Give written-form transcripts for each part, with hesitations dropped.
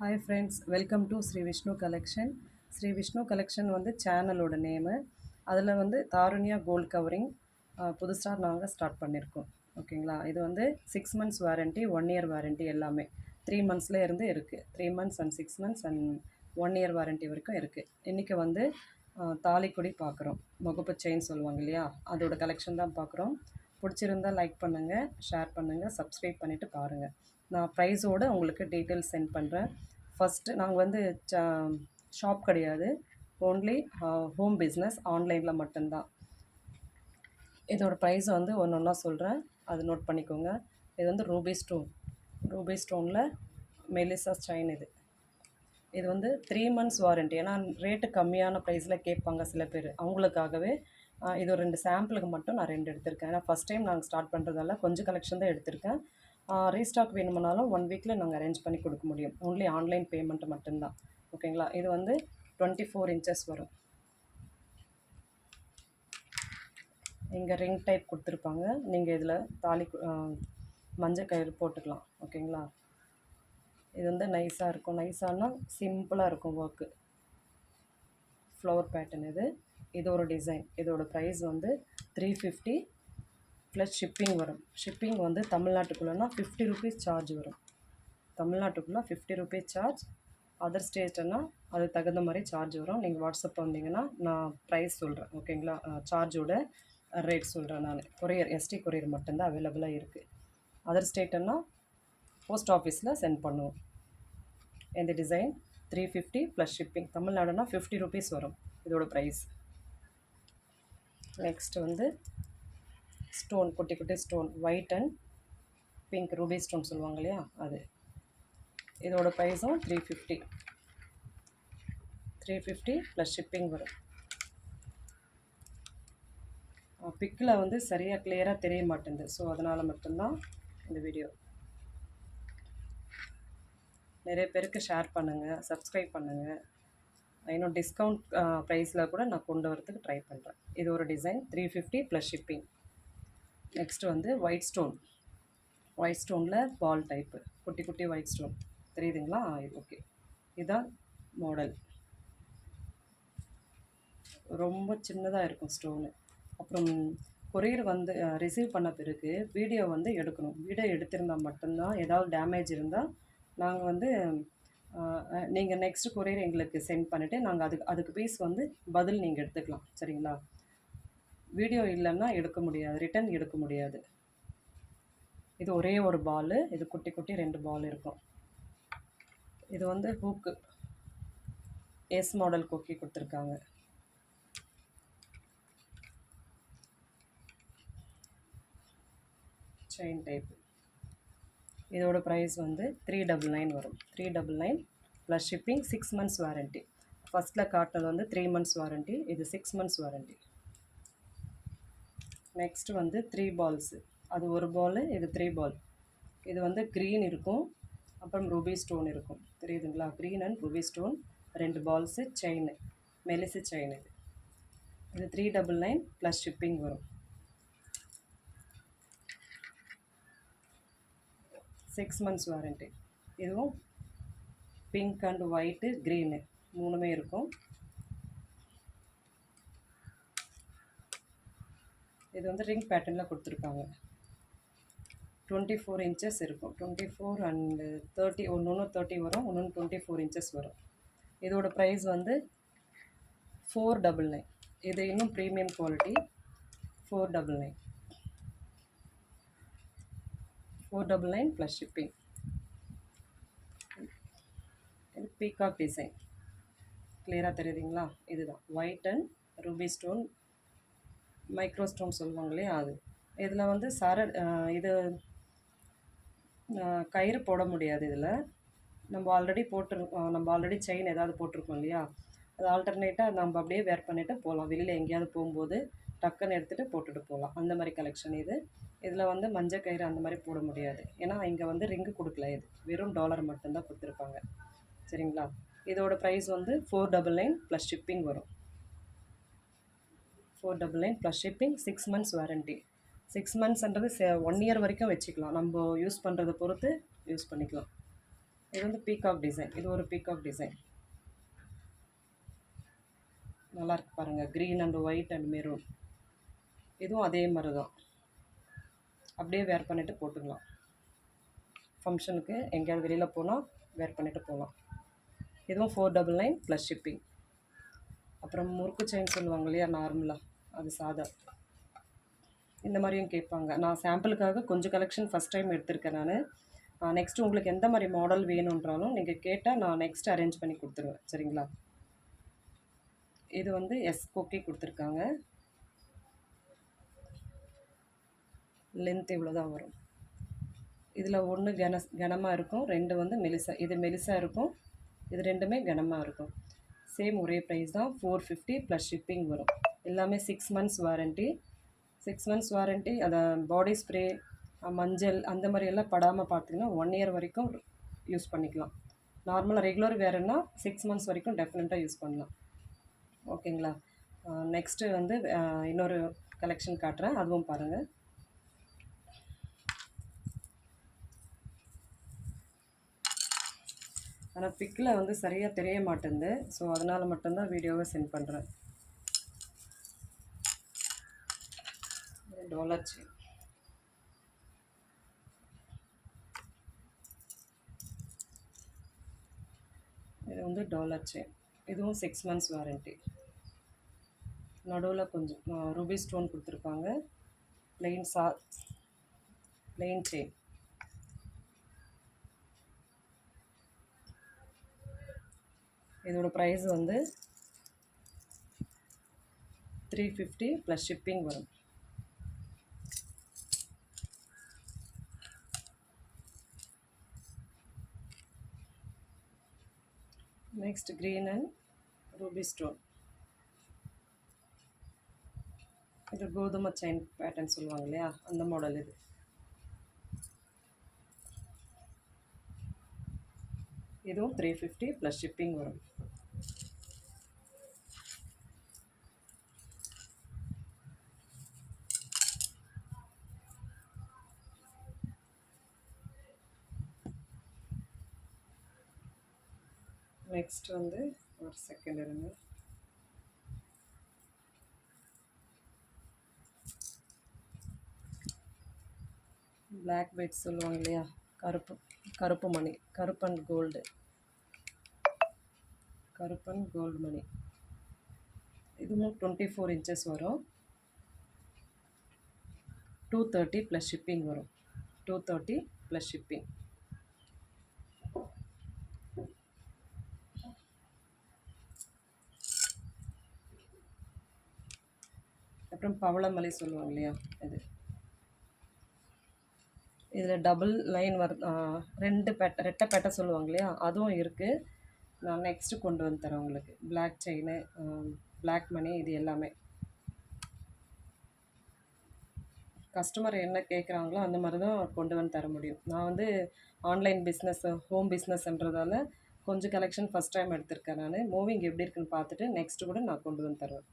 Hi friends, welcome to Shri Vishnu collection. Shri Vishnu collection வந்து சேனலோட name. அதில் வந்து தாருண்யா கோல்ட் கவரிங் புதுசாக நாங்கள் ஸ்டார்ட் பண்ணியிருக்கோம். ஓகேங்களா? இது வந்து 6 மந்த்ஸ் வாரண்ட்டி, 1 இயர் வாரண்ட்டி எல்லாமே 3 மந்த்ஸில் இருந்து இருக்குது. 3 months and 6 months and 1 year warranty வரைக்கும் இருக்குது. இன்றைக்கி வந்து தாலிக்கொடி பார்க்குறோம். முகப்பு செயின் சொல்லுவாங்க இல்லையா, அதோட கலெக்ஷன் தான் பார்க்குறோம். பிடிச்சிருந்தால் லைக் பண்ணுங்கள், ஷேர் பண்ணுங்கள், சப்ஸ்கிரைப் பண்ணிவிட்டு பாருங்கள். நான் ப்ரைஸோடு உங்களுக்கு டீட்டெயில்ஸ் சென்ட் பண்ணுறேன். ஃபஸ்ட்டு நாங்கள் வந்து ஷாப் கிடையாது, ஓன்லி ஹோம் பிஸ்னஸ், ஆன்லைனில் மட்டும்தான். இதோட ப்ரைஸ் வந்து ஒன்று ஒன்றா சொல்கிறேன், அது நோட் பண்ணிக்கோங்க. இது வந்து ரூபி ஸ்டோனில் மெலிசா செயின். இது வந்து 3 மந்த்ஸ் வாரண்ட்டி. ஏன்னா ரேட்டு கம்மியான ப்ரைஸில் கேட்பாங்க சில பேர், அவங்களுக்காகவே இது ஒரு 2 சாம்பிளுக்கு மட்டும் நான் 2 எடுத்திருக்கேன். ஏன்னா ஃபஸ்ட் டைம் நாங்கள் ஸ்டார்ட் பண்ணுறதால கொஞ்சம் கலெக்ஷன் தான் எடுத்திருக்கேன். ரீஸ்டாக் வேணுமானாலும் 1 வீக்கில் நாங்கள் அரேஞ்ச் பண்ணி கொடுக்க முடியும். ஓன்லி ஆன்லைன் பேமெண்ட்டு மட்டும்தான். ஓகேங்களா? இது வந்து 24 இன்ச்சஸ் வரும். இங்கே ரிங் டைப் கொடுத்துருப்பாங்க. நீங்கள் இதில் மஞ்சள் கயிறு போட்டுக்கலாம். ஓகேங்களா? இது வந்து நைஸாக இருக்கும். நைஸானா சிம்பிளாக இருக்கும் ஒர்க்கு. ஃப்ளவர் பேட்டர்ன் இது ஒரு டிசைன். இதோட ப்ரைஸ் வந்து 350 ப்ளஸ் ஷிப்பிங் வரும். ஷிப்பிங் வந்து தமிழ்நாட்டுக்குள்ளேனா 50 ருபீஸ் சார்ஜ் வரும். தமிழ்நாட்டுக்குள்ளே 50 ருபீஸ் சார்ஜ். அதர் ஸ்டேட்னா அதுக்கு தகுந்த மாதிரி சார்ஜ் வரும். நீங்கள் வாட்ஸ்அப் வந்தீங்கன்னா நான் ப்ரைஸ் சொல்கிறேன். ஓகேங்களா? சார்ஜோட ரேட் சொல்கிறேன் நான். கொரியர் எஸ்டி கொரியர் மட்டும்தான் அவைலபிளாக இருக்குது. அதர் ஸ்டேட்டுன்னா போஸ்ட் ஆஃபீஸில் சென்ட் பண்ணுவோம். இந்த டிசைன் 350 ப்ளஸ் ஷிப்பிங். தமிழ்நாடுனா 50 ருபீஸ் வரும் இதோட ப்ரைஸ். நெக்ஸ்ட்டு வந்து ஸ்டோன், குட்டி குட்டி stone, white and pink Ruby stone சொல்லுவாங்க இல்லையா, அது. இதோட ப்ரைஸும் 350 ப்ளஸ் ஷிப்பிங் வரும். பிக்கில் வந்து சரியாக கிளியராக தெரிய மாட்டேங்குது, ஸோ அதனால் மட்டும்தான் இந்த வீடியோ. நிறைய பேருக்கு ஷேர் பண்ணுங்கள், சப்ஸ்கிரைப் பண்ணுங்கள். இன்னும் டிஸ்கவுண்ட் ப்ரைஸில் கூட நான் கொண்டு வரதுக்கு ட்ரை பண்ணுறேன். இது ஒரு டிசைன் 350 ப்ளஸ் ஷிப்பிங். நெக்ஸ்ட்டு வந்து ஒயிட் ஸ்டோனில் பால் டைப்பு, குட்டி குட்டி ஒயிட் ஸ்டோன் தெரியுதுங்களா? ஓகே, இதுதான் மாடல். ரொம்ப சின்னதாக இருக்கும் ஸ்டோனு. அப்புறம் கொரியர் வந்து ரிசீவ் பண்ண பிறகு வீடியோ வந்து எடுக்கணும். வீடியோ எடுத்திருந்தால் மட்டும்தான், ஏதாவது டேமேஜ் இருந்தால் நாங்கள் வந்து நீங்கள் நெக்ஸ்ட்டு கொரியர் எங்களுக்கு சென்ட் பண்ணிவிட்டு நாங்கள் அதுக்கு பீஸ் வந்து பதில் நீங்கள் எடுத்துக்கலாம். சரிங்களா? வீடியோ இல்லைன்னா எடுக்க முடியாது, ரிட்டன் எடுக்க முடியாது. இது ஒரே ஒரு பால். இது குட்டி குட்டி 2 பால் இருக்கும். இது வந்து ஹூக்கு எஸ் மாடல் கொக்கி கொடுத்துருக்காங்க. Chain type. இதோட ப்ரைஸ் வந்து 399 வரும். 399 ப்ளஸ் ஷிப்பிங். 6 months warranty. ஃபஸ்ட்டில் காட்டினது வந்து 3 மந்த்ஸ் வாரண்ட்டி, இது 6 மந்த்ஸ் வாரண்ட்டி. நெக்ஸ்ட்டு வந்து 3 பால்ஸு. அது ஒரு பால், இது 3 பால். இது வந்து க்ரீன் இருக்கும், அப்புறம் ரூபி ஸ்டோன் இருக்கும். தெரியுதுங்களா? Green and ruby stone 2 balls. Chain மெலிசு செயின். இது 399 ப்ளஸ் ஷிப்பிங் வரும். 6 மந்த்ஸ் வாரண்ட்டி. இதுவும் பிங்க் அண்ட் ஒயிட்டு, க்ரீனு மூணுமே இருக்கும். இது வந்து ரிங் பேட்டர்னில் கொடுத்துருக்காங்க. 24 இன்ச்சஸ் இருக்கும். 24 அண்டு 30, ஒன்று 30 வரும், ஒன்று 24 இன்ச்சஸ் வரும். இதோட ப்ரைஸ் வந்து 499. இது இன்னும் ப்ரீமியம் குவாலிட்டி. 499 plus shipping. இது பீகாக் டிசைன். கிளியராக தெரியுதுங்களா? இதுதான் white and ruby stone, micro stone சொல்லுவாங்க இல்லையா, அது. இதில் வந்து இது கயிறு போட முடியாது. இதில் நம்ம ஆல்ரெடி செயின் ஏதாவது போட்டிருக்கோம் இல்லையா, அது ஆல்டர்னேட்டாக நம்ம அப்படியே வேர் பண்ணிவிட்டு போகலாம். வெளியில் எங்கேயாவது போகும்போது டக்குன்னு எடுத்துகிட்டு போட்டுட்டு போகலாம். அந்த மாதிரி கலெக்ஷன் இது. இதில் வந்து மஞ்சள் கயிறு அந்த மாதிரி போட முடியாது, ஏன்னா இங்கே வந்து ரிங்கு கொடுக்கல. இது வெறும் டாலர் மட்டும்தான் கொடுத்துருப்பாங்க. சரிங்களா? இதோட ப்ரைஸ் வந்து 499 ப்ளஸ் ஷிப்பிங் வரும். 499 plus shipping. 6 months warranty. 6 மந்த்ஸ்ன்றது 1 year வரைக்கும் வச்சுக்கலாம். நம்ம யூஸ் பண்ணுறதை பொறுத்து யூஸ் பண்ணிக்கலாம். இது வந்து பீகாக் டிசைன். இது ஒரு பீகாக் டிசைன். நல்லாயிருக்கு பாருங்கள். Green and white and maroon. இதுவும் அதே மாதிரி தான். அப்படியே வேர் பண்ணிவிட்டு போட்டுக்கலாம். ஃபங்க்ஷனுக்கு எங்கேயாவது வெளியில் போனால் வேர் பண்ணிவிட்டு போகலாம். இதுவும் 499 ப்ளஸ் ஷிப்பிங். அப்புறம் முறுக்கு செயின் சொல்லுவாங்க இல்லையா, நார்மலாக, அது சாதா. இந்த மாதிரியும் கேட்பாங்க. நான் சாம்பிளுக்காக கொஞ்சம் கலெக்ஷன் ஃபஸ்ட் டைம் எடுத்திருக்கேன் நான். நெக்ஸ்ட்டு உங்களுக்கு எந்த மாதிரி மாடல் வேணுன்றாலும் நீங்கள் கேட்டால் நான் நெக்ஸ்ட் அரேஞ்ச் பண்ணி கொடுத்துருவேன். சரிங்களா? இது வந்து கொக்கி கொடுத்துருக்காங்க. லென்த் இவ்வளோ தான் வரும். இதில் ஒன்று கனமாக இருக்கும், 2 வந்து மெலிசா. இது மெலிசாக இருக்கும், இது 2மே கனமாக இருக்கும். சேம் ஒரே ப்ரைஸ் தான். 450 ப்ளஸ் ஷிப்பிங் வரும். எல்லாமே 6 மந்த்ஸ் வாரண்ட்டி. 6 months warranty. அதை பாடி ஸ்ப்ரே, மஞ்சள் அந்த மாதிரி எல்லாம் படாமல் பார்த்தீங்கன்னா 1 இயர் வரைக்கும் யூஸ் பண்ணிக்கலாம். நார்மலாக ரெகுலர் வேறுன்னா 6 மந்த்ஸ் வரைக்கும் டெஃபினட்டாக யூஸ் பண்ணலாம். ஓகேங்களா? நெக்ஸ்ட்டு வந்து இன்னொரு கலெக்ஷன் காட்டுறேன், அதுவும் பாருங்கள். ஆனால் பிக்கில் வந்து சரியாக தெரிய மாட்டேங்குது. ஸோ அதனால் மட்டும்தான் வீடியோவை சென்ட் பண்ணுறேன். Dollar chain. இது வந்து டாலர் செயின். இதுவும் 6 மந்த்ஸ் வாரண்ட்டி. நடுவில் கொஞ்சம் ரூபி ஸ்டோன் கொடுத்துருப்பாங்க. Plain chain. இதோட ப்ரைஸ் வந்து 350 ப்ளஸ் ஷிப்பிங் வரும். Next green and ruby stone. இது கோதுமை செயின் பேட்டர்ன் சொல்லுவாங்க இல்லையா, அந்த மாடல் இது. இதுவும் 350 ப்ளஸ் ஷிப்பிங் வரும். நெக்ஸ்ட் வந்து ஒரு செகண்ட் இருங்க. பிளாக் பீட்ஸ் சொல்லுவாங்க இல்லையா, கருப்பு மணி, கருப்பன் கோல்டு மணி. இதுவும் 24 இன்ச்சஸ் வரும். 230 ப்ளஸ் ஷிப்பிங் வரும். 230 ப்ளஸ் ஷிப்பிங். அப்புறம் பவளமல்லி சொல்லுவாங்க இல்லையா, இதில் டபுள் லைன் ரெட்டை பேட்டை சொல்லுவாங்க இல்லையா, அதுவும் இருக்குது. நான் நெக்ஸ்ட்டு கொண்டு வந்து தரேன் உங்களுக்கு. பிளாக் செயின், பிளாக் மணி, இது எல்லாமே கஸ்டமர் என்ன கேட்குறாங்களோ அந்த மாதிரி தான் கொண்டு வந்து தர முடியும். நான் வந்து ஆன்லைன் பிஸ்னஸ், ஹோம் பிஸ்னஸ்ன்றதால கொஞ்சம் கலெக்ஷன் ஃபஸ்ட் டைம் எடுத்திருக்கேன் நான். மூவிங் எப்படி இருக்குன்னு பார்த்துட்டு நெக்ஸ்ட்டு கூட நான் கொண்டு வந்து தருவேன்.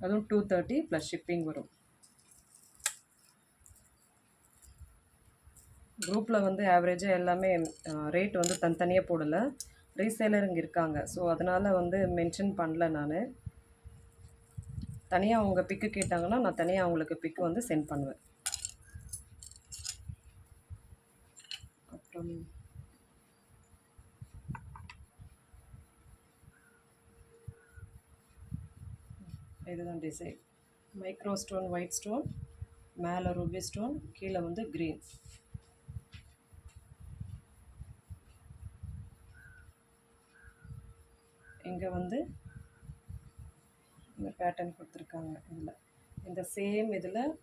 அதுவும் 230 ப்ளஸ் ஷிப்பிங் வரும். குரூப்பில் வந்து ஆவரேஜாக எல்லாமே ரேட் வந்து தனித்தனியாக போடலை. ரீசேலர் இங்கே இருக்காங்க, ஸோ அதனால் வந்து மென்ஷன் பண்ணல. நான் தனியாக அவங்க பிக்கு கேட்டாங்கன்னா நான் தனியாக அவங்களுக்கு பிக்கு வந்து சென்ட் பண்ணுவேன். அப்புறம் இதுதான் design. Micro stone, white stone, மேலே ரூபி ஸ்டோன், கீழே வந்து க்ரீன். இங்கே வந்து இந்த பேட்டர்ன் கொடுத்துருக்காங்க. இதில் இந்த சேம் இதில்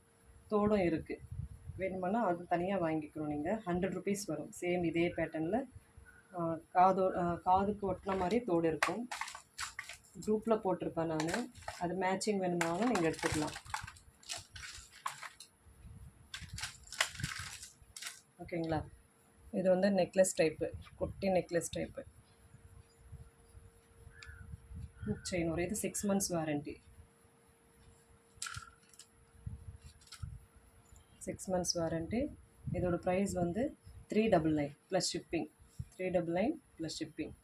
தோடும் இருக்குது. வேணுமானா அது தனியாக வாங்கிக்கணும் நீங்கள். 100 ருபீஸ் வரும். சேம் இதே பேட்டர்னில் காதுக்கு ஒட்டின மாதிரி தோடு இருக்கும். குரூப்பில் போட்டிருப்பேன் நான். அது மேட்சிங் வேணுமானாலும் நீங்கள் எடுத்துக்கலாம். ஓகேங்களா? இது வந்து நெக்லஸ் டைப்பு, குட்டி நெக்லஸ் டைப்பு செயின். ஒரு இது 6 மந்த்ஸ் வாரண்ட்டி. 6 months warranty. இதோட ப்ரைஸ் வந்து 399 plus shipping. 399 plus shipping.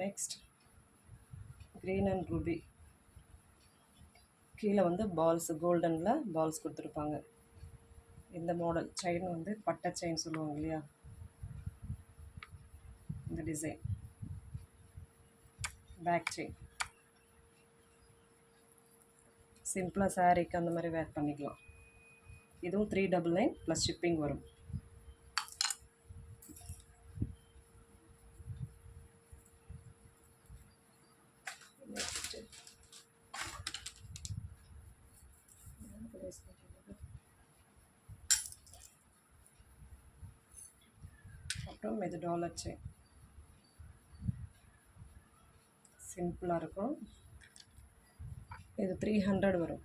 Next green and Ruby. கீழே வந்து பால்ஸ் கோல்டனில் பால்ஸ் கொடுத்துருப்பாங்க. இந்த மாடல் செயின் வந்து பட்டை செயின் சொல்லுவாங்க இல்லையா, இந்த டிசைன் பேக் செயின். சிம்பிளாக சாரீக்கு அந்த மாதிரி வேர் பண்ணிக்கலாம். இதுவும் 399 ப்ளஸ் ஷிப்பிங் வரும். அப்புறம் இது டாலர் செயின், சிம்பிளாக இருக்கும். இது 300 வரும்,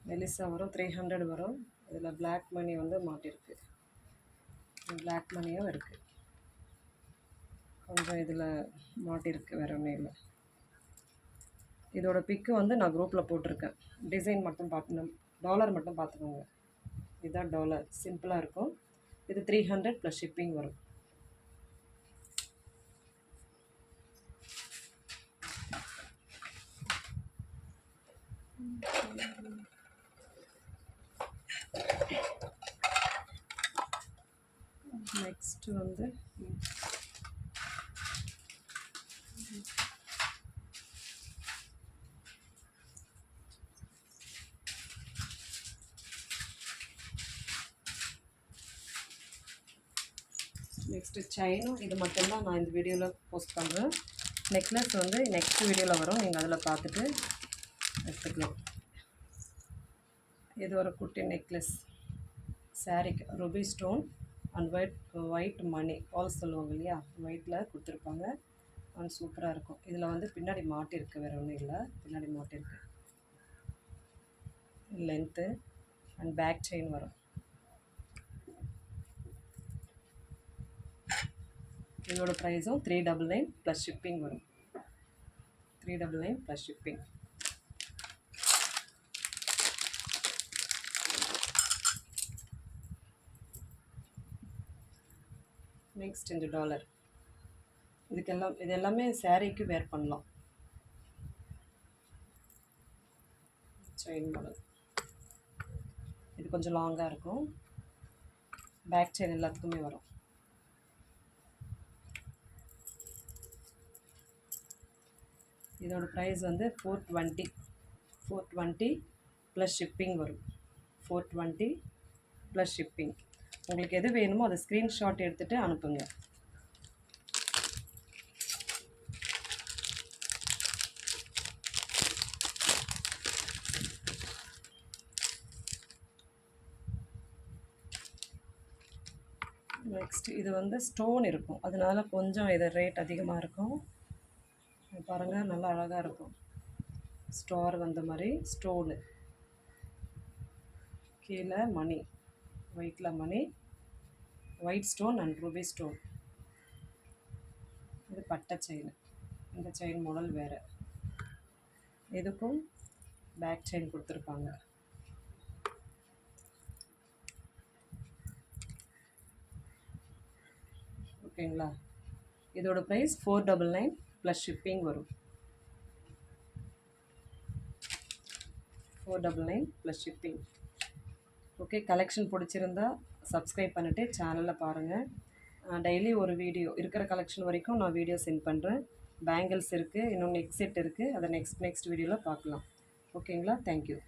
மெலிசா வரும், 300 வரும். இதில் பிளாக் மணி வந்து மாட்டிருக்கு, பிளாக் மணியும் இருக்குது, கொஞ்சம் இதில் மாட்டிருக்கு, வேறு ஒன்றும் இல்லை. இதோட பிக்கு வந்து நான் குரூப்பில் போட்டிருக்கேன். டிசைன் மட்டும் பார்க்கணும், டாலர் மட்டும் பார்த்துக்கோங்க. இதுதான் டாலர், சிம்பிளாக இருக்கும். இது 300 ப்ளஸ் ஷிப்பிங் வரும். நெக்ஸ்ட் வந்து நெக்ஸ்ட்டு செயினும் இது மட்டும்தான் நான் இந்த வீடியோவில் போஸ்ட் பண்ணுறேன். நெக்லஸ் வந்து நெக்ஸ்ட் வீடியோவில் வரும், நீங்கள் அதில் பார்த்துட்டு எடுத்துக்கலாம். இது ஒரு குட்டி நெக்லஸ், சாரீக்கு ரூபி ஸ்டோன் அண்ட் ஒயிட் மணி பால்ஸ் சொல்லுவாங்க இல்லையா, ஒயிட்டில் கொடுத்துருப்பாங்க. அண்ட் சூப்பராக இருக்கும். இதில் வந்து பின்னாடி மாட்டிருக்கு, வேறு ஒன்றும் இல்லை, பின்னாடி மாட்டிருக்கு. லென்த்து அண்ட் பேக் செயின் வரும். இதோட ப்ரைஸும் 399 ப்ளஸ் ஷிப்பிங் வரும். 399 ப்ளஸ் ஷிப்பிங். நெக்ஸ்ட் இந்த டாலர், இது எல்லாமே சாரீக்கு வேர் பண்ணலாம். செயின் மாடல், இது கொஞ்சம் லாங்காக இருக்கும், பேக் செயின் எல்லாத்துக்குமே வரும். இதோட ப்ரைஸ் வந்து 420 ப்ளஸ் ஷிப்பிங் வரும். 420 ப்ளஸ் ஷிப்பிங். உங்களுக்கு எது வேணுமோ அதை ஸ்க்ரீன்ஷாட் எடுத்துகிட்டு அனுப்புங்க. நெக்ஸ்ட் இது வந்து ஸ்டோன் இருக்கும், அதனால கொஞ்சம் இது ரேட் அதிகமாக இருக்கும். பாருங்கள், நல்லா அழகாக இருக்கும். ஸ்டார் வந்த மாதிரி ஸ்டோனு, கீழே மணி, ஒயிட்டில் மணி, white stone and ruby stone. இது பட்டை செயின், இந்த செயின் மாடல் வேறு. இதுக்கும் பேக் செயின் கொடுத்துருப்பாங்க. ஓகேங்களா. இதோட ப்ரைஸ் 499 ப்ளஸ் ஷிப்பிங் வரும். 499 ப்ளஸ் ஷிப்பிங். ஓகே, கலெக்ஷன் பிடிச்சிருந்தா சப்ஸ்கிரைப் பண்ணிவிட்டு சேனலில் பாருங்கள். டெய்லி ஒரு வீடியோ, இருக்கிற கலெக்ஷன் வரைக்கும் நான் வீடியோ சென்ட் பண்ணுறேன். பேங்கிள்ஸ் இருக்குது, இன்னும் நெக் செட் இருக்குது, அதை நெக்ஸ்ட் வீடியோவில் பார்க்கலாம். ஓகேங்களா. தேங்க்யூ.